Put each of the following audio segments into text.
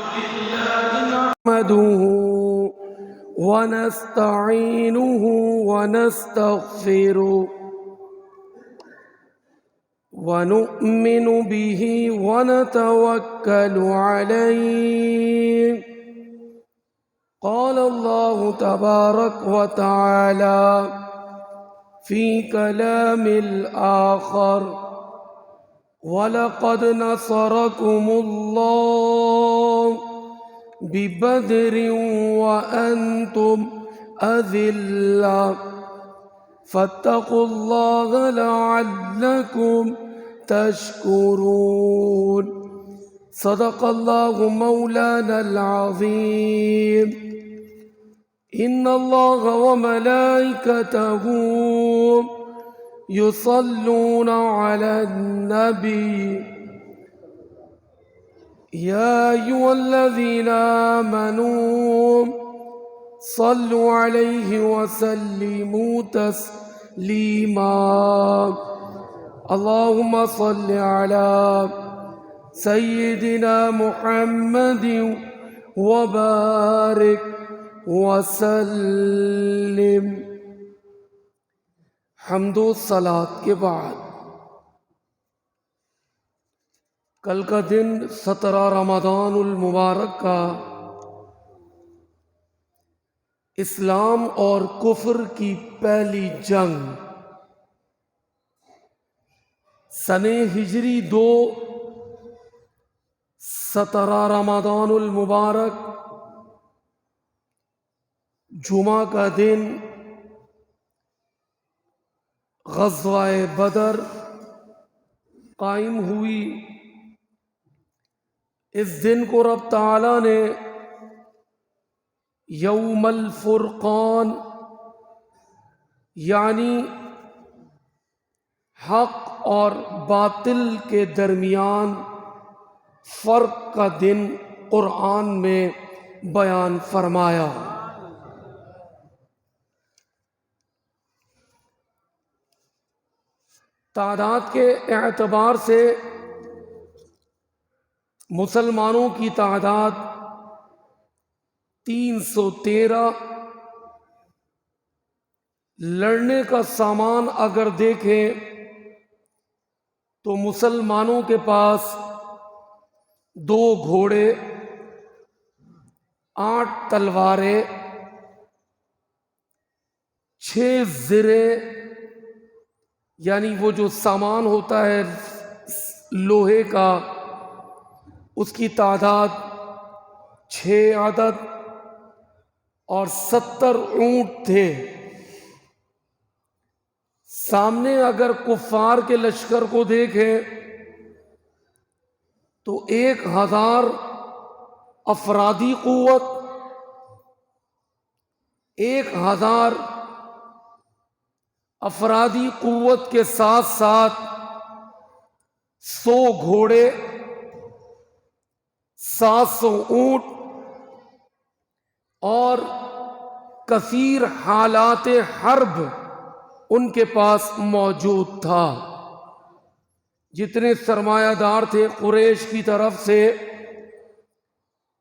نحمده ونستعينه ونستغفره ونؤمن به ونتوكل عليه. قال الله تبارك وتعالى في كلام الآخر: وَلَقَدْ نَصَرَكُمُ اللَّهُ بِبَدْرٍ وَأَنْتُمْ أَذِلَّةٌ فَاتَّقُوا اللَّهَ لَعَلَّكُمْ تَشْكُرُونَ. صدق الله مولانا العظيم. إن الله وملائكته يصلون على النبي يا أيها الذين آمنوا صلوا عليه وسلموا تسليما. اللهم صل على سيدنا محمد وبارك وسلم. حمد و صلات کے بعد کل کا دن 17 رمضان المبارک کا اسلام اور کفر کی پہلی جنگ سن ہجری 2 17 رمضان المبارک جمعہ کا دن غزوہ بدر قائم ہوئی. اس دن کو رب تعالیٰ نے یوم الفرقان یعنی حق اور باطل کے درمیان فرق کا دن قرآن میں بیان فرمایا. تعداد کے اعتبار سے مسلمانوں کی تعداد 313. لڑنے کا سامان اگر دیکھیں تو مسلمانوں کے پاس 2 گھوڑے، 8 تلواریں، 6 زرے یعنی وہ جو سامان ہوتا ہے لوہے کا، اس کی تعداد 6 عدد اور 70 اونٹ تھے. سامنے اگر کفار کے لشکر کو دیکھیں تو 1000 افرادی قوت، 1000 افرادی قوت کے ساتھ ساتھ 100 گھوڑے، 700 اونٹ اور کثیر حالات حرب ان کے پاس موجود تھا. جتنے سرمایہ دار تھے قریش کی طرف سے،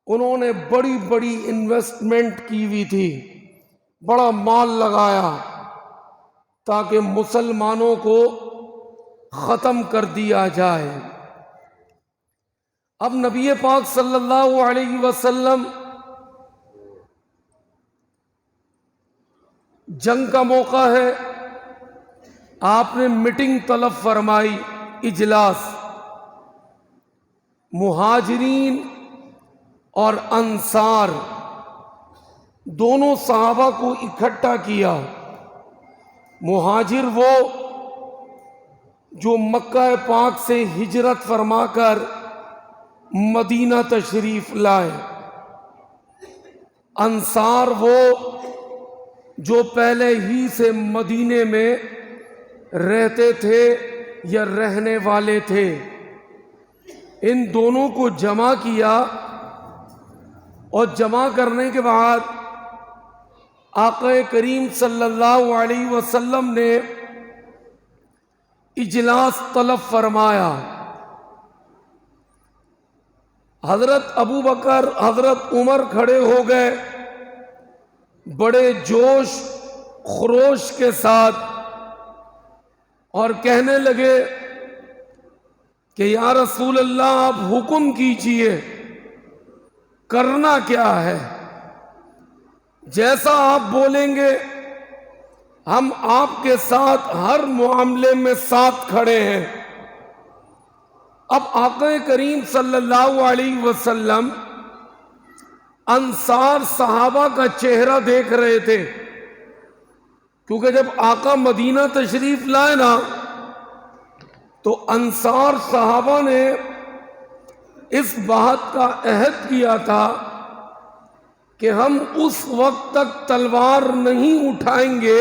انہوں نے بڑی بڑی انویسٹمنٹ کی ہوئی تھی، بڑا مال لگایا تاکہ مسلمانوں کو ختم کر دیا جائے. اب نبی پاک صلی اللہ علیہ وسلم جنگ کا موقع ہے، آپ نے میٹنگ طلب فرمائی، اجلاس. مہاجرین اور انصار دونوں صحابہ کو اکٹھا کیا. مہاجر وہ جو مکہ پاک سے ہجرت فرما کر مدینہ تشریف لائے، انصار وہ جو پہلے ہی سے مدینے میں رہتے تھے یا رہنے والے تھے. ان دونوں کو جمع کیا اور جمع کرنے کے بعد آقا کریم صلی اللہ علیہ وسلم نے اجلاس طلب فرمایا. حضرت ابو بکر حضرت عمر کھڑے ہو گئے بڑے جوش خروش کے ساتھ اور کہنے لگے کہ یا رسول اللہ آپ حکم کیجئے، کرنا کیا ہے؟ جیسا آپ بولیں گے ہم آپ کے ساتھ ہر معاملے میں ساتھ کھڑے ہیں۔ اب آقا کریم صلی اللہ علیہ وسلم انصار صحابہ کا چہرہ دیکھ رہے تھے، کیونکہ جب آقا مدینہ تشریف لائے نا تو انصار صحابہ نے اس بات کا عہد کیا تھا کہ ہم اس وقت تک تلوار نہیں اٹھائیں گے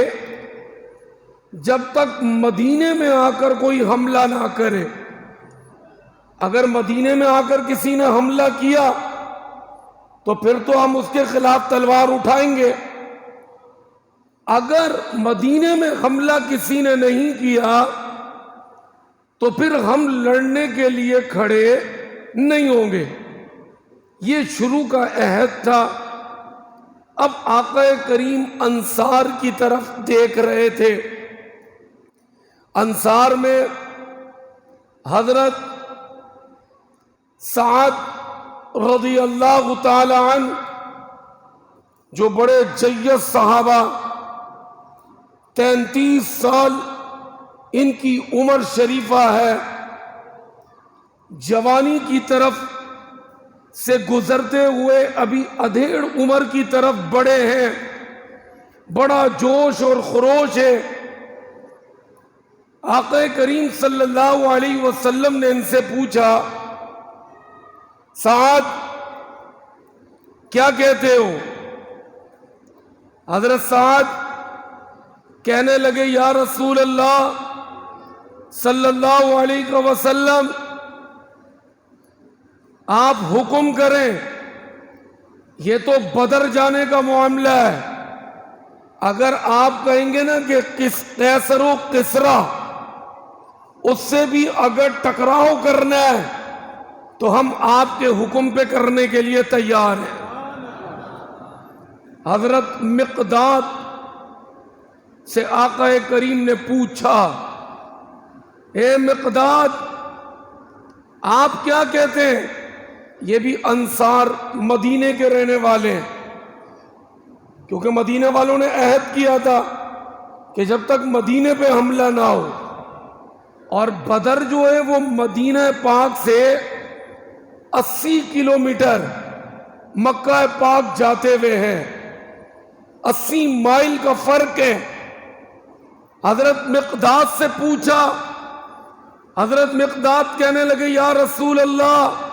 جب تک مدینے میں آ کر کوئی حملہ نہ کرے۔ اگر مدینے میں آ کر کسی نے حملہ کیا تو پھر تو ہم اس کے خلاف تلوار اٹھائیں گے، اگر مدینے میں حملہ کسی نے نہیں کیا تو پھر ہم لڑنے کے لیے کھڑے نہیں ہوں گے۔ یہ شروع کا عہد تھا۔ اب آقا کریم انصار کی طرف دیکھ رہے تھے۔ انصار میں حضرت سعد رضی اللہ تعالی عنہ جو بڑے جیّد صحابہ، 33 سال ان کی عمر شریفہ ہے، جوانی کی طرف سے گزرتے ہوئے ابھی ادھیڑ عمر کی طرف بڑے ہیں، بڑا جوش اور خروش ہے۔ آقا کریم صلی اللہ علیہ وسلم نے ان سے پوچھا سعد کیا کہتے ہو؟ حضرت سعد کہنے لگے یا رسول اللہ صلی اللہ علیہ وسلم آپ حکم کریں، یہ تو بدر جانے کا معاملہ ہے، اگر آپ کہیں گے نا کہ قیصر و کسریٰ اس سے بھی اگر ٹکراؤ کرنا ہے تو ہم آپ کے حکم پہ کرنے کے لیے تیار ہیں۔ حضرت مقداد سے آقا کریم نے پوچھا اے مقداد آپ کیا کہتے ہیں؟ یہ بھی انصار مدینے کے رہنے والے ہیں، کیونکہ مدینے والوں نے عہد کیا تھا کہ جب تک مدینے پہ حملہ نہ ہو، اور بدر جو ہے وہ مدینہ پاک سے 80 کلومیٹر مکہ پاک جاتے ہوئے ہیں، 80 مائل کا فرق ہے۔ حضرت مقداد سے پوچھا، حضرت مقداد کہنے لگے یا رسول اللہ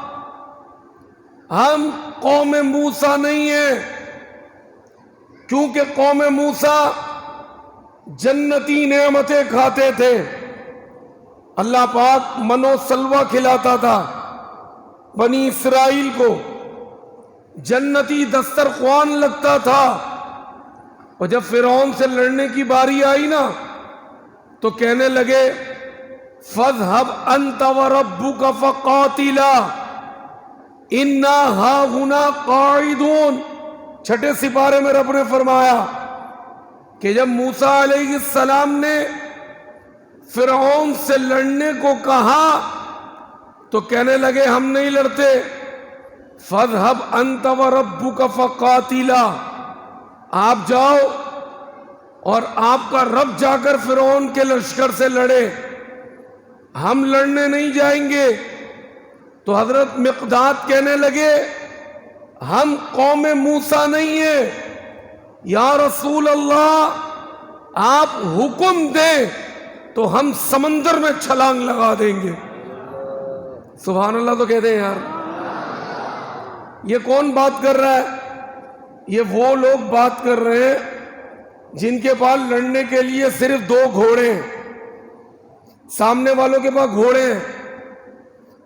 ہم قوم موسیٰ نہیں ہیں، کیونکہ قوم موسیٰ جنتی نعمتیں کھاتے تھے، اللہ پاک من و سلوہ کھلاتا تھا بنی اسرائیل کو، جنتی دسترخوان لگتا تھا، اور جب فرعون سے لڑنے کی باری آئی نا تو کہنے لگے فَاذْهَبْ أَنْتَ وَرَبُّكَ فَقَاتِلَا اِنَّا هَاهُنَا قَاعِدُونَ۔ چھٹے سپارے میں رب نے فرمایا کہ جب موسیٰ علیہ السلام نے فرعون سے لڑنے کو کہا تو کہنے لگے ہم نہیں لڑتے، فَاذْهَبْ أَنْتَ وَرَبُّكَ فَقَاتِلَا، آپ جاؤ اور آپ کا رب جا کر فرعون کے لشکر سے لڑے، ہم لڑنے نہیں جائیں گے۔ تو حضرت مقداد کہنے لگے ہم قوم موسیٰ نہیں ہیں، یا رسول اللہ آپ حکم دیں تو ہم سمندر میں چھلانگ لگا دیں گے۔ سبحان اللہ تو کہتے ہیں یار، یہ کون بات کر رہا ہے؟ یہ وہ لوگ بات کر رہے ہیں جن کے پاس لڑنے کے لیے صرف 2 گھوڑے ہیں، سامنے والوں کے پاس گھوڑے ہیں،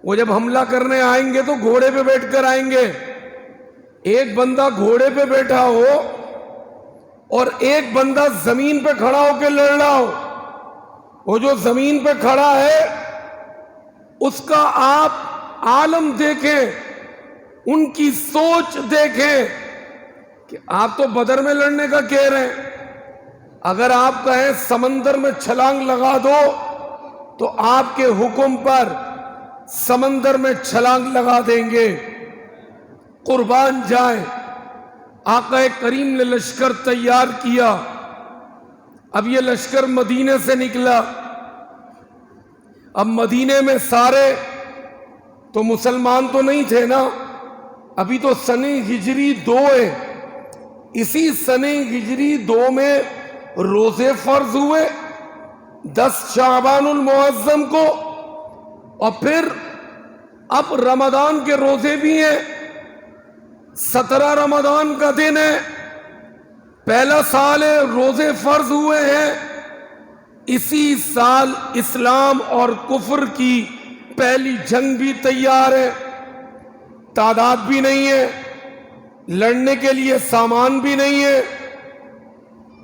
وہ جب حملہ کرنے آئیں گے تو گھوڑے پہ بیٹھ کر آئیں گے، ایک بندہ گھوڑے پہ بیٹھا ہو اور ایک بندہ زمین پہ کھڑا ہو کے لڑ رہا ہو، وہ جو زمین پہ کھڑا ہے اس کا آپ عالم دیکھیں ان کی سوچ دیکھیں کہ آپ تو بدر میں لڑنے کا کہہ رہے ہیں، اگر آپ کہیں سمندر میں چھلانگ لگا دو تو آپ کے حکم پر سمندر میں چھلانگ لگا دیں گے، قربان جائیں۔ آقا کریم نے لشکر تیار کیا، اب یہ لشکر مدینے سے نکلا۔ اب مدینے میں سارے تو مسلمان تو نہیں تھے نا، ابھی تو سنہ ہجری 2 ہے، اسی سنہ ہجری 2 میں روزے فرض ہوئے 10 شعبان المعظم کو، اور پھر اب رمضان کے روزے بھی ہیں، 17 رمضان کا دن ہے، پہلا سال ہے روزے فرض ہوئے ہیں۔ اسی سال اسلام اور کفر کی پہلی جنگ بھی تیار ہے، تعداد بھی نہیں ہے، لڑنے کے لیے سامان بھی نہیں ہے،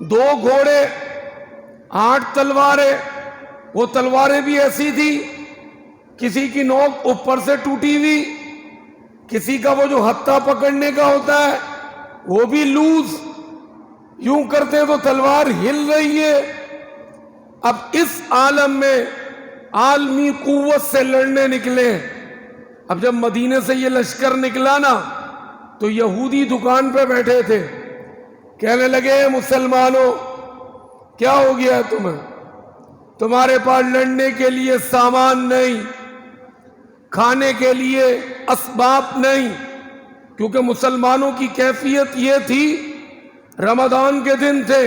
2 گھوڑے 8 تلواریں، وہ تلواریں بھی ایسی تھی کسی کی نوک اوپر سے ٹوٹی ہوئی، کسی کا وہ جو ہتھا پکڑنے کا ہوتا ہے وہ بھی لوز، یوں کرتے تو تلوار ہل رہی ہے۔ اب اس عالم میں عالمی قوت سے لڑنے نکلے۔ اب جب مدینے سے یہ لشکر نکلا نا تو یہودی دکان پہ بیٹھے تھے، کہنے لگے مسلمانوں کیا ہو گیا تمہیں، تمہارے پاس لڑنے کے لیے سامان نہیں، کھانے کے لیے اسباب نہیں، کیونکہ مسلمانوں کی کیفیت یہ تھی، رمضان کے دن تھے،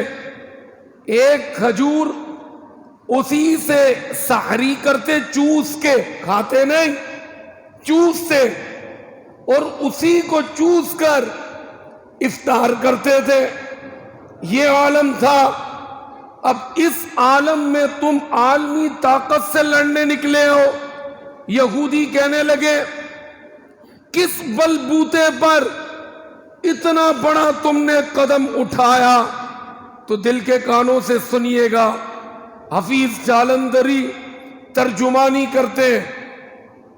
ایک کھجور اسی سے سحری کرتے، چوس کے کھاتے نہیں، چوستے، اور اسی کو چوس کر افطار کرتے تھے۔ یہ عالم تھا۔ اب اس عالم میں تم عالمی طاقت سے لڑنے نکلے ہو۔ یہودی کہنے لگے کس بل بوتے پر اتنا بڑا تم نے قدم اٹھایا؟ تو دل کے کانوں سے سنیے گا، حفیظ جالندری ترجمانی کرتے،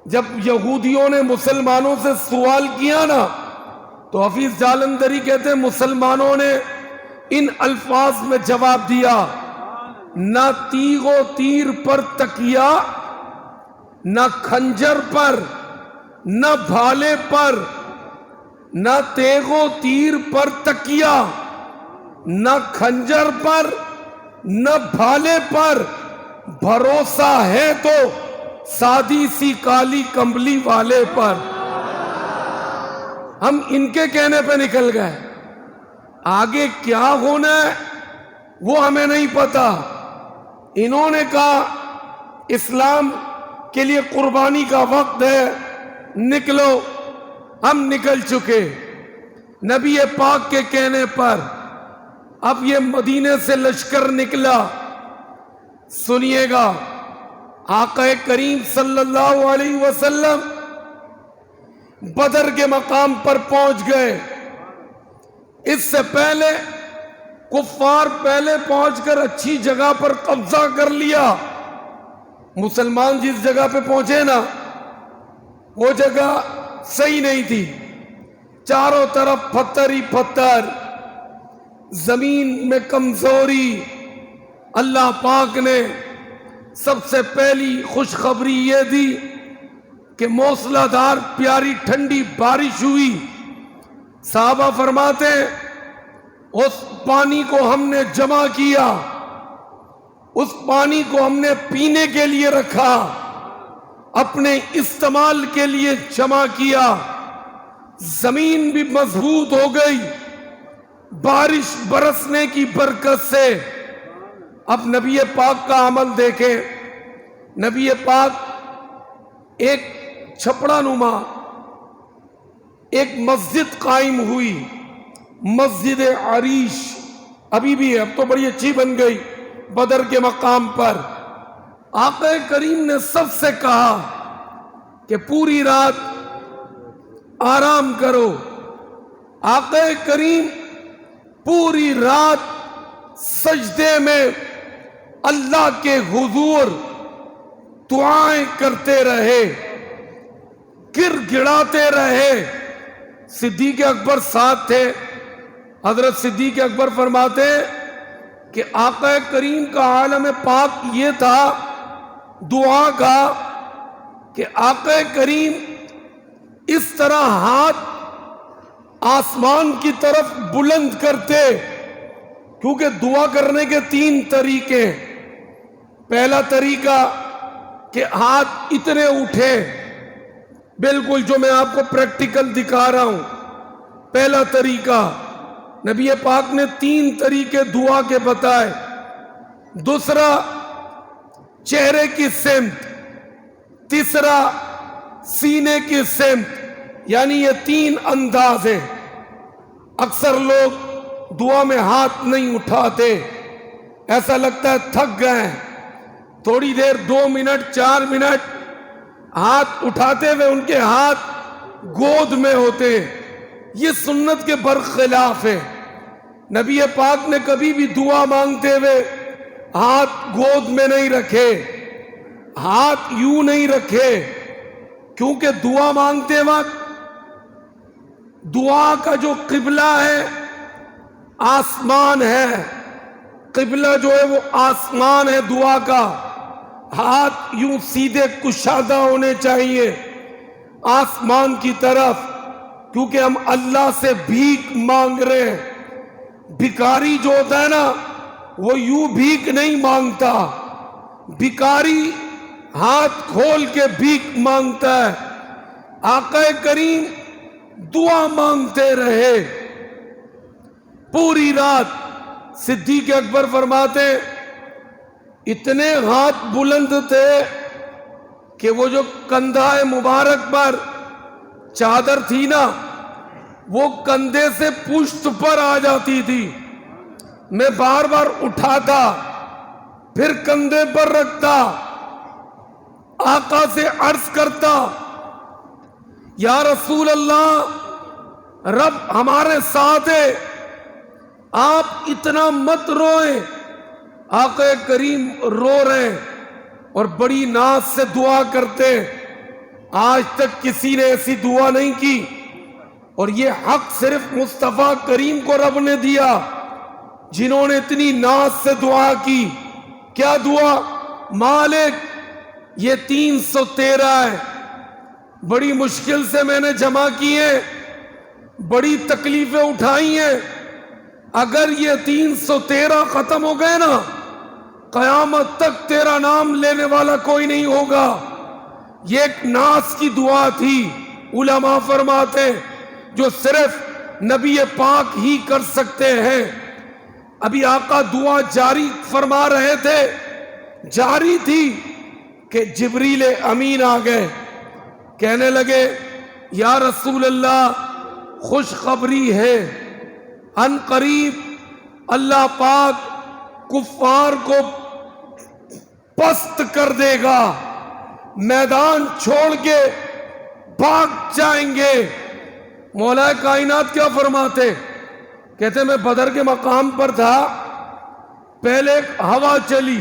جب یہودیوں نے مسلمانوں سے سوال کیا نا تو حفیظ جالندری کہتے ہیں مسلمانوں نے ان الفاظ میں جواب دیا، نہ تیغ و تیر پر تکیا، نہ کھنجر پر، نہ بھالے پر، نہ تیغ و تیر پر تکیا، نہ کھنجر پر، نہ بھالے پر، بھروسہ ہے تو سادی سی کالی کمبلی والے پر۔ ہم ان کے کہنے پہ نکل گئے، آگے کیا ہونا ہے وہ ہمیں نہیں پتا۔ انہوں نے کہا اسلام کے لیے قربانی کا وقت ہے، نکلو۔ ہم نکل چکے نبی پاک کے کہنے پر۔ اب یہ مدینے سے لشکر نکلا، سنیے گا، آقا کریم صلی اللہ علیہ وسلم بدر کے مقام پر پہنچ گئے۔ اس سے پہلے کفار پہلے پہنچ کر اچھی جگہ پر قبضہ کر لیا۔ مسلمان جس جگہ پہ پہنچے نا وہ جگہ صحیح نہیں تھی، چاروں طرف پتھر ہی پتھر، زمین میں کمزوری۔ اللہ پاک نے سب سے پہلی خوشخبری یہ دی کہ موسلا دھار پیاری ٹھنڈی بارش ہوئی۔ صحابہ فرماتے ہیں اس پانی کو ہم نے جمع کیا، اس پانی کو ہم نے پینے کے لیے رکھا، اپنے استعمال کے لیے جمع کیا۔ زمین بھی مضبوط ہو گئی بارش برسنے کی برکت سے۔ اب نبی پاک کا عمل دیکھیں، نبی پاک ایک چھپڑا نما ایک مسجد قائم ہوئی، مسجد عریش، ابھی بھی ہے، اب تو بڑی اچھی بن گئی بدر کے مقام پر۔ آقا کریم نے سب سے کہا کہ پوری رات آرام کرو۔ آقا کریم پوری رات سجدے میں اللہ کے حضور دعائیں کرتے رہے، گر گڑاتے رہے، صدیق اکبر ساتھ تھے. حضرت صدیق اکبر فرماتے ہیں کہ آقا کریم کا عالم پاک یہ تھا دعا کا کہ آقا کریم اس طرح ہاتھ آسمان کی طرف بلند کرتے، کیونکہ دعا کرنے کے 3 طریقے. پہلا طریقہ کہ ہاتھ اتنے اٹھے، بالکل جو میں آپ کو پریکٹیکل دکھا رہا ہوں. پہلا طریقہ، نبی پاک نے 3 طریقے دعا کے بتائے. دوسرا چہرے کی سمت، تیسرا سینے کی سمت، یعنی یہ 3 انداز ہیں. اکثر لوگ دعا میں ہاتھ نہیں اٹھاتے، ایسا لگتا ہے تھک گئے، تھوڑی دیر 2 منٹ 4 منٹ ہاتھ اٹھاتے ہوئے ان کے ہاتھ گود میں ہوتے. یہ سنت کے برخلاف ہے. نبی پاک نے کبھی بھی دعا مانگتے ہوئے ہاتھ گود میں نہیں رکھے، ہاتھ یوں نہیں رکھے، کیونکہ دعا مانگتے وقت دعا کا جو قبلہ ہے آسمان ہے. قبلہ جو ہے وہ آسمان ہے دعا کا. ہاتھ یوں سیدھے کشادہ ہونے چاہیے آسمان کی طرف، کیونکہ ہم اللہ سے بھیک مانگ رہے ہیں. بھکاری جو ہوتا ہے نا وہ یوں بھیک نہیں مانگتا، بھکاری ہاتھ کھول کے بھیک مانگتا ہے. آقا کریم دعا مانگتے رہے پوری رات. صدیق اکبر فرماتے اتنے ہاتھ بلند تھے کہ وہ جو کندھا مبارک پر چادر تھی نا وہ کندھے سے پشت پر آ جاتی تھی. میں بار بار اٹھاتا پھر کندھے پر رکھتا، آقا سے عرض کرتا یا رسول اللہ رب ہمارے ساتھ ہے، آپ اتنا مت روئیں. آقا کریم رو رہے اور بڑی ناز سے دعا کرتے. آج تک کسی نے ایسی دعا نہیں کی، اور یہ حق صرف مصطفیٰ کریم کو رب نے دیا جنہوں نے اتنی ناز سے دعا کی. کیا دعا؟ مالک یہ 313 ہے، بڑی مشکل سے میں نے جمع کیے، بڑی تکلیفیں اٹھائی ہیں. اگر یہ 313 ختم ہو گئے نا قیامت تک تیرا نام لینے والا کوئی نہیں ہوگا. یہ ایک ناز کی دعا تھی. علماء فرماتے جو صرف نبی پاک ہی کر سکتے ہیں. ابھی آقا دعا جاری فرما رہے تھے، جاری تھی کہ جبریل امین آ گئے. کہنے لگے یا رسول اللہ خوشخبری ہے، ان قریب اللہ پاک کفار کو پست کر دے گا، میدان چھوڑ کے بھاگ جائیں گے. مولا کائنات کیا فرماتے؟ کہتے میں بدر کے مقام پر تھا، پہلے ایک ہوا چلی،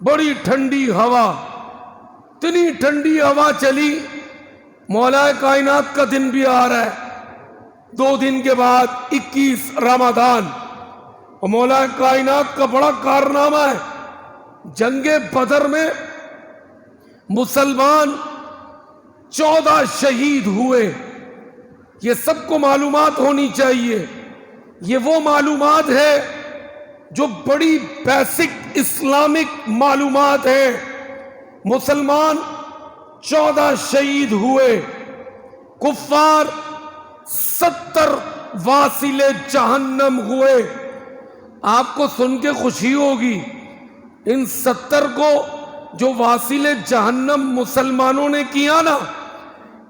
بڑی ٹھنڈی ہوا، اتنی ٹھنڈی ہوا چلی. مولا کائنات کا دن بھی آ رہا ہے، 2 دن کے بعد 21 رمضان، اور مولا کائنات کا بڑا کارنامہ ہے. جنگ بدر میں مسلمان 14 شہید ہوئے. یہ سب کو معلومات ہونی چاہیے. یہ وہ معلومات ہے جو بڑی بیسک اسلامک معلومات ہیں. مسلمان 14 شہید ہوئے، کفار 70 واصل جہنم ہوئے. آپ کو سن کے خوشی ہوگی، ان 70 کو جو واصل جہنم مسلمانوں نے کیا نا،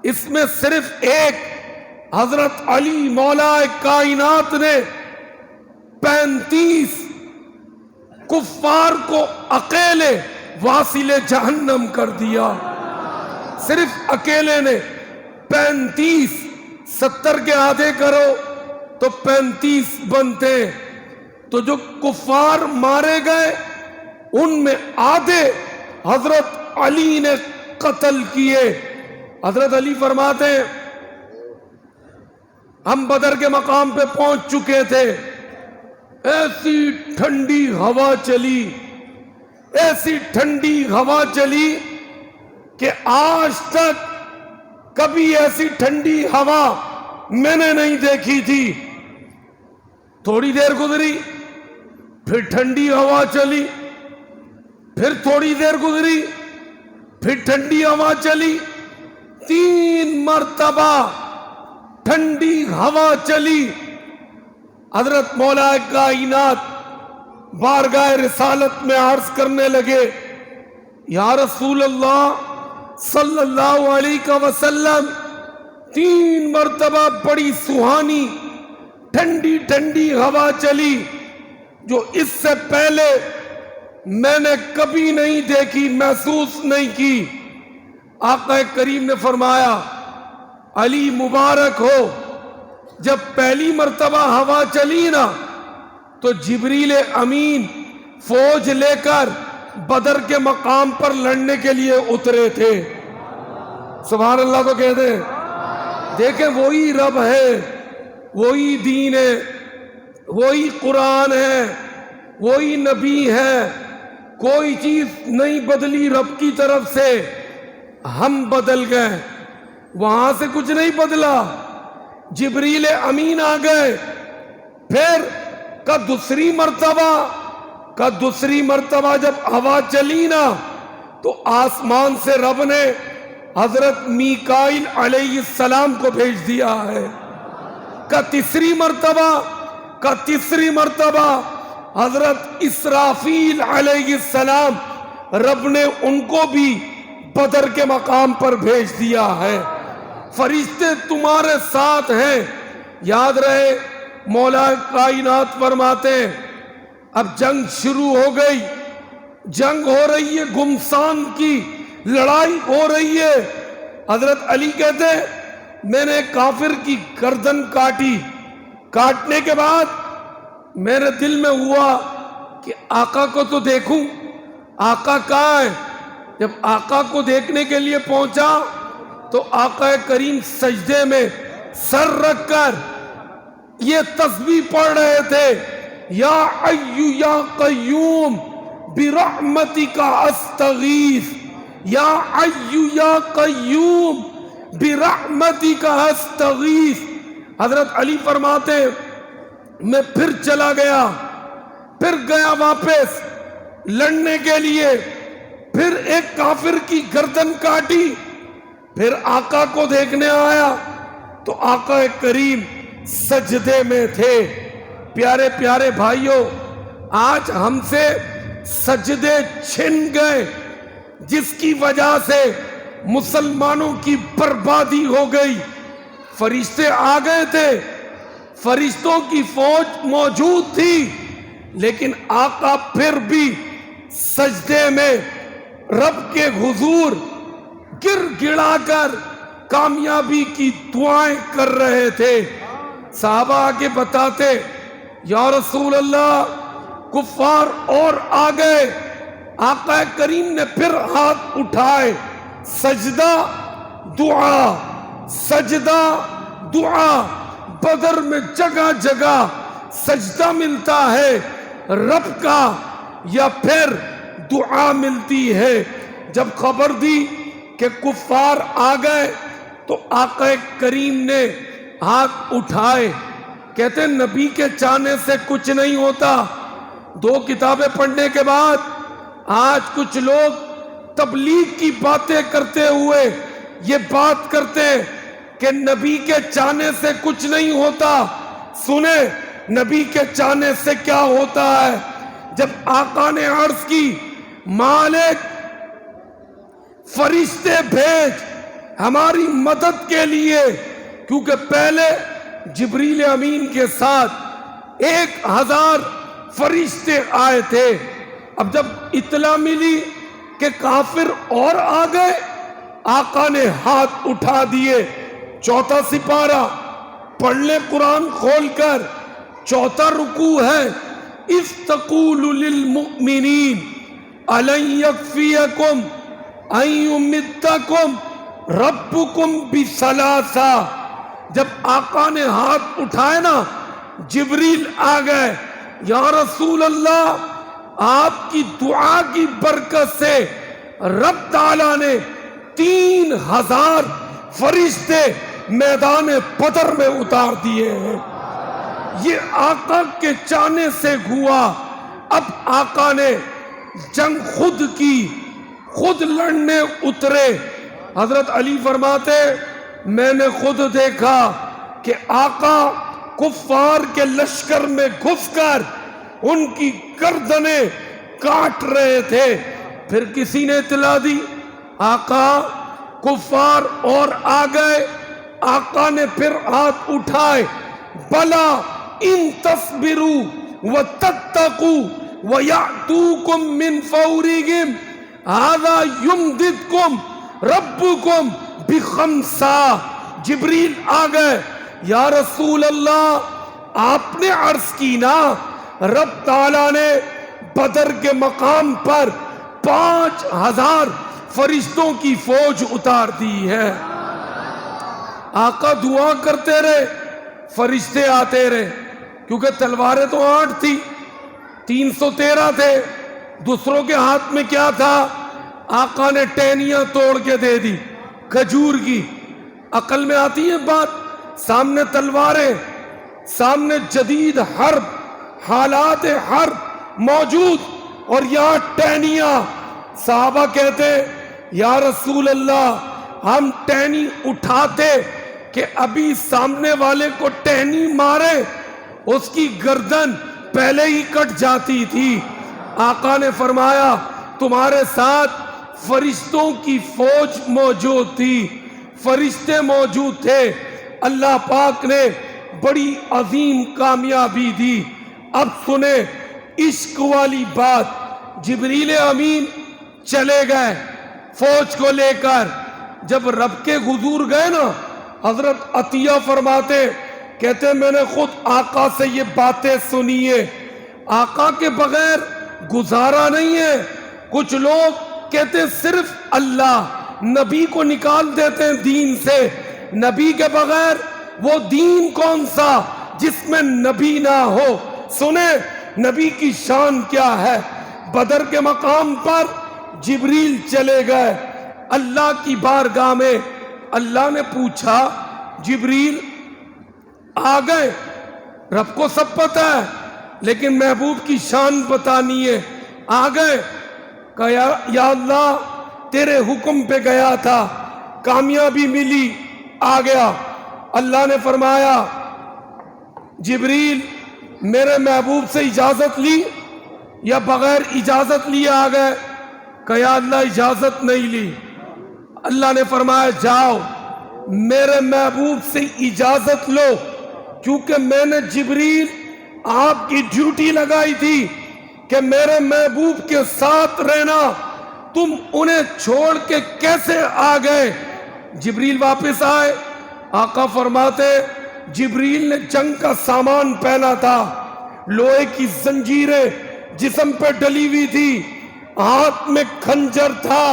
اس میں صرف ایک حضرت علی مولا کائنات نے 35 کفار کو اکیلے واصل جہنم کر دیا. صرف اکیلے نے 35. 70 کے آدھے کرو تو 35 بنتے. تو جو کفار مارے گئے ان میں آدھے حضرت علی نے قتل کیے. حضرت علی فرماتے ہیں ہم بدر کے مقام پہ پہنچ چکے تھے، ایسی ٹھنڈی ہوا چلی، ایسی ٹھنڈی ہوا چلی کہ آج تک کبھی ایسی ٹھنڈی ہوا میں نے نہیں دیکھی تھی۔ تھوڑی دیر گزری، پھر ٹھنڈی ہوا چلی، پھر تھوڑی دیر گزری، پھر ٹھنڈی ہوا چلی، 3 مرتبہ ٹھنڈی ہوا چلی۔ حضرت مولا کائنات بارگاہ رسالت میں عرض کرنے لگے، یا رسول اللہ صلی اللہ علیہ وسلم، 3 مرتبہ بڑی سہانی ٹھنڈی ٹھنڈی ہوا چلی جو اس سے پہلے میں نے کبھی نہیں دیکھی، محسوس نہیں کی۔ آقا کریم نے فرمایا، علی مبارک ہو، جب پہلی مرتبہ ہوا چلی نا تو جبریل امین فوج لے کر بدر کے مقام پر لڑنے کے لیے اترے تھے۔ سبحان اللہ تو کہتے ہیں۔ دیکھیں وہی رب ہے، وہی دین ہے، وہی قرآن ہے، وہی نبی ہے، کوئی چیز نہیں بدلی رب کی طرف سے، ہم بدل گئے، وہاں سے کچھ نہیں بدلا، جبریل امین آ گئے۔ پھر دوسری مرتبہ جب ہوا چلی نا تو آسمان سے رب نے حضرت میکائیل علیہ السلام کو بھیج دیا ہے۔ تیسری مرتبہ حضرت اسرافیل علیہ السلام رب نے ان کو بھی بدر کے مقام پر بھیج دیا ہے۔ فرشتے تمہارے ساتھ ہیں، یاد رہے۔ مولا کائنات فرماتے ہیں اب جنگ شروع ہو گئی، جنگ ہو رہی ہے، گمسان کی لڑائی ہو رہی ہے۔ حضرت علی کہتے ہیں میں نے کافر کی گردن کاٹی، کاٹنے کے بعد میرے دل میں ہوا کہ آقا کو تو دیکھوں، آقا کہاں ہے؟ جب آقا کو دیکھنے کے لیے پہنچا تو آقا کریم سجدے میں سر رکھ کر یہ تسبیح پڑھ رہے تھے، یا حی یا قیوم برحمتک استغیث، یا حی یا قیوم برحمتک استغیث۔ حضرت علی فرماتے میں پھر چلا گیا، پھر گیا واپس لڑنے کے لیے، پھر ایک کافر کی گردن کاٹی، پھر آقا کو دیکھنے آیا تو آقا کریم سجدے میں تھے۔ پیارے پیارے بھائیوں، آج ہم سے سجدے چھن گئے، جس کی وجہ سے مسلمانوں کی بربادی ہو گئی۔ فرشتے آ گئے تھے، فرشتوں کی فوج موجود تھی، لیکن آقا پھر بھی سجدے میں رب کے حضور گر گڑا کر کامیابی کی دعائیں کر رہے تھے۔ صحابہ آگے بتاتے یا رسول اللہ کفار اور آ گئے، آقا کریم نے پھر ہاتھ اٹھائے، سجدہ دعا، سجدہ دعا۔ بدر میں جگہ جگہ سجدہ ملتا ہے رب کا، یا پھر دعا ملتی ہے۔ جب خبر دی کہ کفار آ گئے تو آقا کریم نے ہاتھ اٹھائے، کہتے نبی کے چاہنے سے کچھ نہیں ہوتا۔ 2 کتابیں پڑھنے کے بعد آج کچھ لوگ تبلیغ کی باتیں کرتے ہوئے یہ بات کرتے کہ نبی کے چاہنے سے کچھ نہیں ہوتا۔ سنیں نبی کے چاہنے سے کیا ہوتا ہے۔ جب آقا نے عرض کی مالک فرشتے بھیج ہماری مدد کے لیے، کیونکہ پہلے جبریل امین کے ساتھ 1000 فرشتے آئے تھے۔ اب جب اطلاع ملی کہ کافر اور آ گئے، آقا نے ہاتھ اٹھا دیے۔ 4 سپارہ پڑھ لیں قرآن کھول کر، 4 رکوع ہے، اِذْ تَقُولُ لِلْمُؤْمِنِينَ أَلَنْ يَكْفِيَكُمْ أَنْ يُمِدَّكُمْ رَبُّكُمْ بِثَلَاثَةٍ جب آقا نے ہاتھ اٹھائے نا جبریل آ گئے. یا رسول اللہ آپ کی دعا کی برکت سے رب تعالیٰ نے 3000 فرشتے میدان بدر میں اتار دیے ہیں. یہ آقا کے چاہنے سے ہوا. اب آقا نے جنگ خود کی, خود لڑنے اترے. حضرت علی فرماتے میں نے خود دیکھا کہ آقا کفار کے لشکر میں گھس کر ان کی گردنیں کاٹ رہے تھے. پھر کسی نے اطلاع دی آقا کفار اور آ گئے. آقا نے پھر ہاتھ اٹھائے, بلا ان تصبروا وتتقوا ویأتوکم من فورہم ھذا یمددکم ربکم بخمسہ. جبریل آ گئے. یا رسول اللہ آپ نے عرض کی نا رب تعالیٰ نے بدر کے مقام پر 5000 فرشتوں کی فوج اتار دی ہے. آقا دعا کرتے رہے, فرشتے آتے رہے, کیونکہ تلواریں تو 8 تھی, 313 تھے. دوسروں کے ہاتھ میں کیا تھا؟ آقا نے ٹہنیاں توڑ کے دے دی کھجور کی. عقل میں آتی ہے بات؟ سامنے تلواریں, سامنے جدید حرب, حالات حرب موجود, اور یہاں ٹہنیاں. صحابہ کہتے یا رسول اللہ ہم ٹہنی اٹھاتے کہ ابھی سامنے والے کو ٹہنی مارے اس کی گردن پہلے ہی کٹ جاتی تھی. آقا نے فرمایا تمہارے ساتھ فرشتوں کی فوج موجود تھی, فرشتے موجود تھے. اللہ پاک نے بڑی عظیم کامیابی دی. اب سنیں عشق والی بات. جبریل امین چلے گئے فوج کو لے کر. جب رب کے حضور گئے نا, حضرت عطیہ فرماتے کہتے میں نے خود آقا سے یہ باتیں سنی ہے, آقا کے بغیر گزارا نہیں ہے. کچھ لوگ کہتے صرف اللہ, نبی کو نکال دیتے ہیں دین سے. نبی کے بغیر وہ دین کون سا جس میں نبی نہ ہو. سنیں نبی کی شان کیا ہے. بدر کے مقام پر جبریل چلے گئے اللہ کی بارگاہ میں. اللہ نے پوچھا جبریل آ گئے, رب کو سب پتہ ہے لیکن محبوب کی شان بتانی ہے. آ گئے, کہا یا اللہ تیرے حکم پہ گیا تھا, کامیابی ملی, آ گیا. اللہ نے فرمایا جبریل میرے محبوب سے اجازت لی یا بغیر اجازت لیے آ گئے؟ کہ یا اللہ اجازت نہیں لی. اللہ نے فرمایا جاؤ میرے محبوب سے اجازت لو, کیونکہ میں نے جبریل آپ کی ڈیوٹی لگائی تھی کہ میرے محبوب کے ساتھ رہنا. تم انہیں چھوڑ کے کیسے آ گئے؟ جبریل واپس آئے. آقا فرماتے جبریل نے جنگ کا سامان پہنا تھا, لوہے کی زنجیریں جسم پہ ڈلی ہوئی تھی, ہاتھ میں خنجر تھا,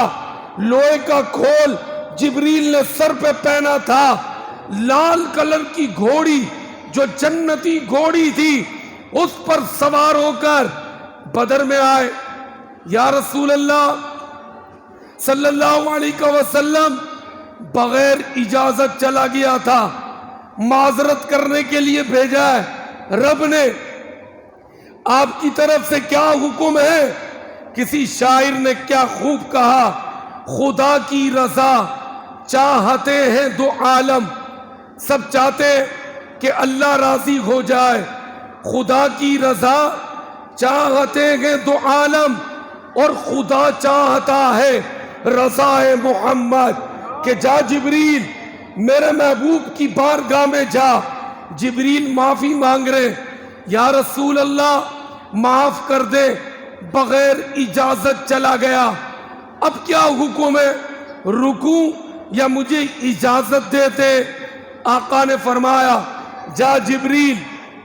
لوہے کا کھول جبریل نے سر پہ پہنا تھا, لال کلر کی گھوڑی جو جنتی گھوڑی تھی اس پر سوار ہو کر بدر میں آئے. یا رسول اللہ صلی اللہ علیہ وسلم بغیر اجازت چلا گیا تھا, معذرت کرنے کے لیے بھیجا ہے رب نے. آپ کی طرف سے کیا حکم ہے؟ کسی شاعر نے کیا خوب کہا, خدا کی رضا چاہتے ہیں دو عالم. سب چاہتے کہ اللہ راضی ہو جائے. خدا کی رضا چاہتے ہیں دو عالم, اور خدا چاہتا ہے رضا محمد. کہ جا جبریل میرے محبوب کی بارگاہ میں جا. جبریل معافی مانگ رہے, یا رسول اللہ معاف کر دے, بغیر اجازت چلا گیا. اب کیا حکم ہے, رکوع یا مجھے اجازت دیتے؟ آقا نے فرمایا جا جبریل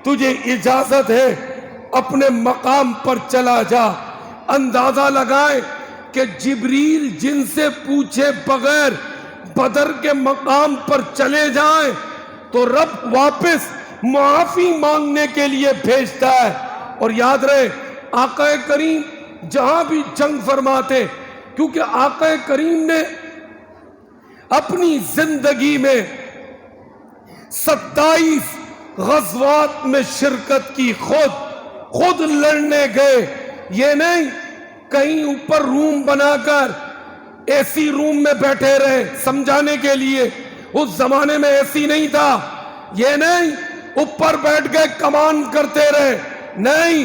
تجھے اجازت ہے, اپنے مقام پر چلا جا. اندازہ لگائے کہ جبریل جن سے پوچھے بغیر بدر کے مقام پر چلے جائیں تو رب واپس معافی مانگنے کے لیے بھیجتا ہے. اور یاد رہے آقا کریم جہاں بھی جنگ فرماتے، کیونکہ آقا کریم نے اپنی زندگی میں 27 غزوات میں شرکت کی، خود لڑنے گئے. یہ نہیں کہیں اوپر روم بنا کر اے سی روم میں بیٹھے رہے سمجھانے کے لیے، اس زمانے میں اے سی نہیں تھا. یہ نہیں اوپر بیٹھ گئے کمان کرتے رہے، نہیں،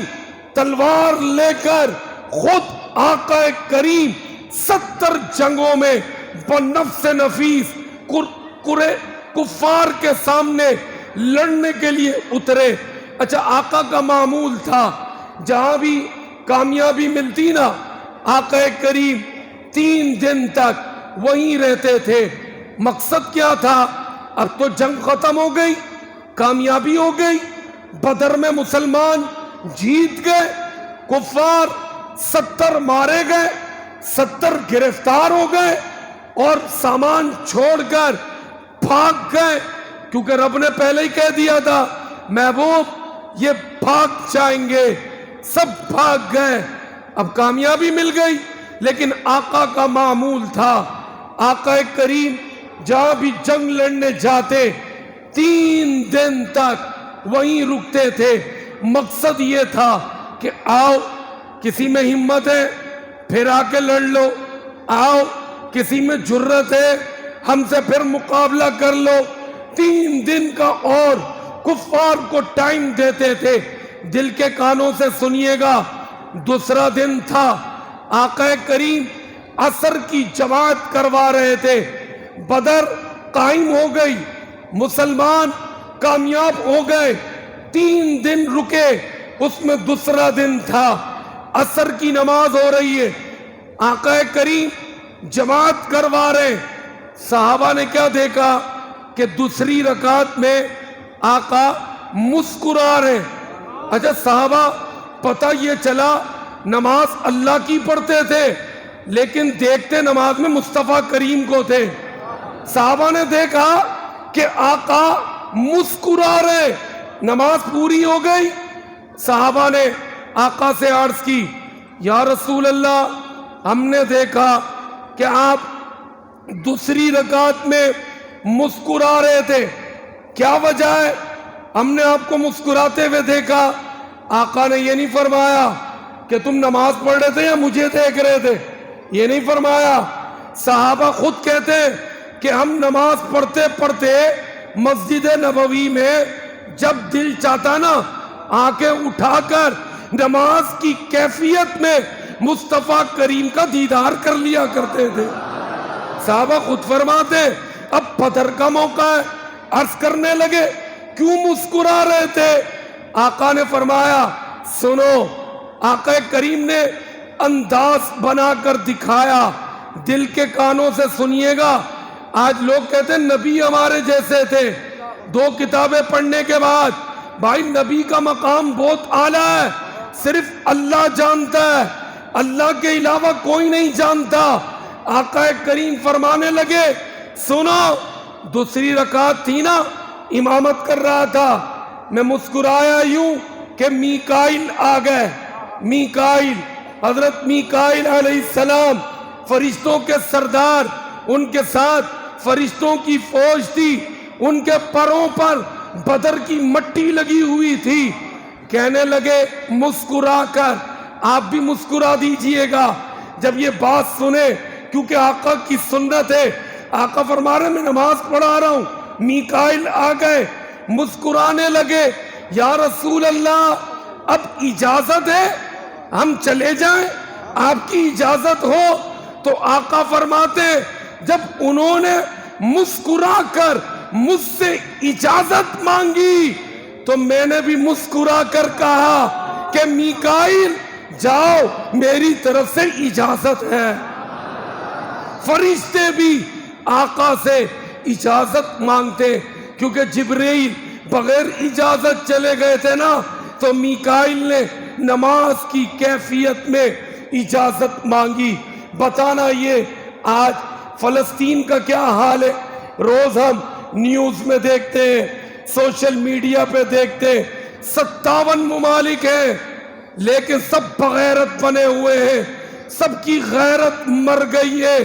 تلوار لے کر خود آقا کریم 70 جنگوں میں بنفس نفیس کفار کے سامنے لڑنے کے لیے اترے. اچھا آقا کا معمول تھا جہاں بھی کامیابی ملتی نا، آقا کریم 3 دن تک وہیں رہتے تھے. مقصد کیا تھا؟ اب تو جنگ ختم ہو گئی، کامیابی ہو گئی، بدر میں مسلمان جیت گئے، کفار 70 مارے گئے، 70 گرفتار ہو گئے اور سامان چھوڑ کر بھاگ گئے، کیونکہ رب نے پہلے ہی کہہ دیا تھا محبوب یہ بھاگ جائیں گے. سب بھاگ گئے، اب کامیابی مل گئی. لیکن آقا کا معمول تھا، آقا کریم جہاں بھی جنگ لڑنے جاتے 3 دن تک وہیں رکتے تھے. مقصد یہ تھا کہ آؤ کسی میں ہمت ہے پھر آ کے لڑ لو، آؤ کسی میں جرت ہے ہم سے پھر مقابلہ کر لو. 3 دن کا اور کفار کو ٹائم دیتے تھے. دل کے کانوں سے سنیے گا، دوسرا دن تھا، آقا کریم عصر کی جماعت کروا رہے تھے. بدر قائم ہو گئی، مسلمان کامیاب ہو گئے. 3 دن رکے، اس میں دوسرا دن تھا، عصر کی نماز ہو رہی ہے، آقا کریم جماعت کروا رہے. صحابہ نے کیا دیکھا کہ دوسری رکعت میں آقا مسکرا رہے. اچھا صحابہ پتہ یہ چلا نماز اللہ کی پڑھتے تھے لیکن دیکھتے نماز میں مصطفیٰ کریم کو تھے. صحابہ نے دیکھا کہ آقا مسکرا رہے، نماز پوری ہو گئی. صحابہ نے آقا سے عرض کی یا رسول اللہ ہم نے دیکھا کہ آپ دوسری رکعت میں مسکرا رہے تھے، کیا وجہ ہے؟ ہم نے آپ کو مسکراتے ہوئے دیکھا. آقا نے یہ نہیں فرمایا کہ تم نماز پڑھ رہے تھے یا مجھے دیکھ رہے تھے، یہ نہیں فرمایا. صحابہ خود کہتے کہ ہم نماز پڑھتے پڑھتے مسجد نبوی میں جب دل چاہتا نا آنکھیں اٹھا کر نماز کی کیفیت میں مصطفیٰ کریم کا دیدار کر لیا کرتے تھے. صحابہ خود فرماتے اب بدر کا موقع ہے، عرض کرنے لگے کیوں مسکرا رہے تھے؟ آقا نے فرمایا سنو، آقا کریم نے انداز بنا کر دکھایا. دل کے کانوں سے سنیے گا. آج لوگ کہتے ہیں نبی ہمارے جیسے تھے. 2 کتابیں پڑھنے کے بعد بھائی نبی کا مقام بہت اعلیٰ ہے، صرف اللہ جانتا ہے، اللہ کے علاوہ کوئی نہیں جانتا. آقا کریم فرمانے لگے سنو، دوسری رکعت تھی نا، امامت کر رہا تھا، میں مسکرایا یوں کہ میکائیل آ گئے. میکائیل، حضرت میکائیل علیہ السلام فرشتوں کے سردار، ان کے ساتھ فرشتوں کی فوج تھی، ان کے پروں پر بدر کی مٹی لگی ہوئی تھی. کہنے لگے مسکرا کر آپ بھی مسکرا دیجئے گا. جب یہ بات سنے، کیونکہ آقا کی سنت ہے، آقا فرما رہے میں نماز پڑھا رہا ہوں، میکائیل آ گئے، مسکرانے لگے یا رسول اللہ اب اجازت ہے ہم چلے جائیں؟ آپ کی اجازت ہو تو آقا فرماتے جب انہوں نے مسکرا کر مجھ سے اجازت مانگی تو میں نے بھی مسکرا کر کہا کہ میکائیل جاؤ میری طرف سے اجازت ہے. فرشتے بھی آقا سے اجازت مانگتے، کیونکہ جبرائیل بغیر اجازت چلے گئے تھے نا، تو میکائیل نے نماز کی کیفیت میں اجازت مانگی. بتانا یہ آج فلسطین کا کیا حال ہے. روز ہم نیوز میں دیکھتے ہیں سوشل میڈیا پہ دیکھتے 57 ممالک ہیں لیکن سب بغیرت بنے ہوئے ہیں، سب کی غیرت مر گئی ہے،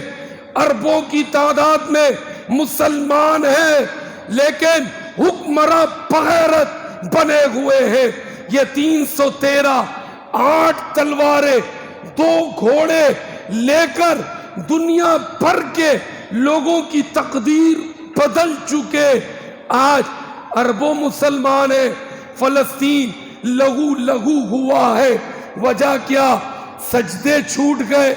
اربوں کی تعداد میں مسلمان ہیں لیکن حکمراں بغیرت بنے ہوئے ہیں۔ یہ 313 8 تلواریں 2 گھوڑے لے کر دنیا بھر کے لوگوں کی تقدیر بدل چکے۔ آج اربوں مسلمان ہیں، فلسطین لہو لہو ہوا ہے۔ وجہ کیا؟ سجدے چھوٹ گئے،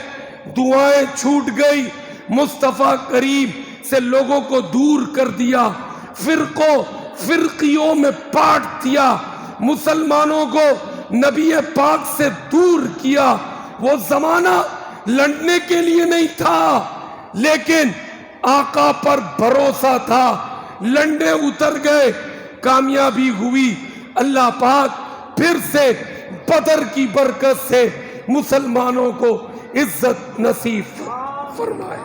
دعائیں چھوٹ گئی، مصطفیٰ کریم سے لوگوں کو دور کر دیا، فرقیوں میں بانٹ دیا، مسلمانوں کو نبی پاک سے دور کیا۔ وہ زمانہ لڑنے کے لیے نہیں تھا لیکن آقا پر بھروسہ تھا، لڑنے اتر گئے، کامیابی ہوئی۔ اللہ پاک پھر سے بدر کی برکت سے مسلمانوں کو عزت نصیب فرمائے۔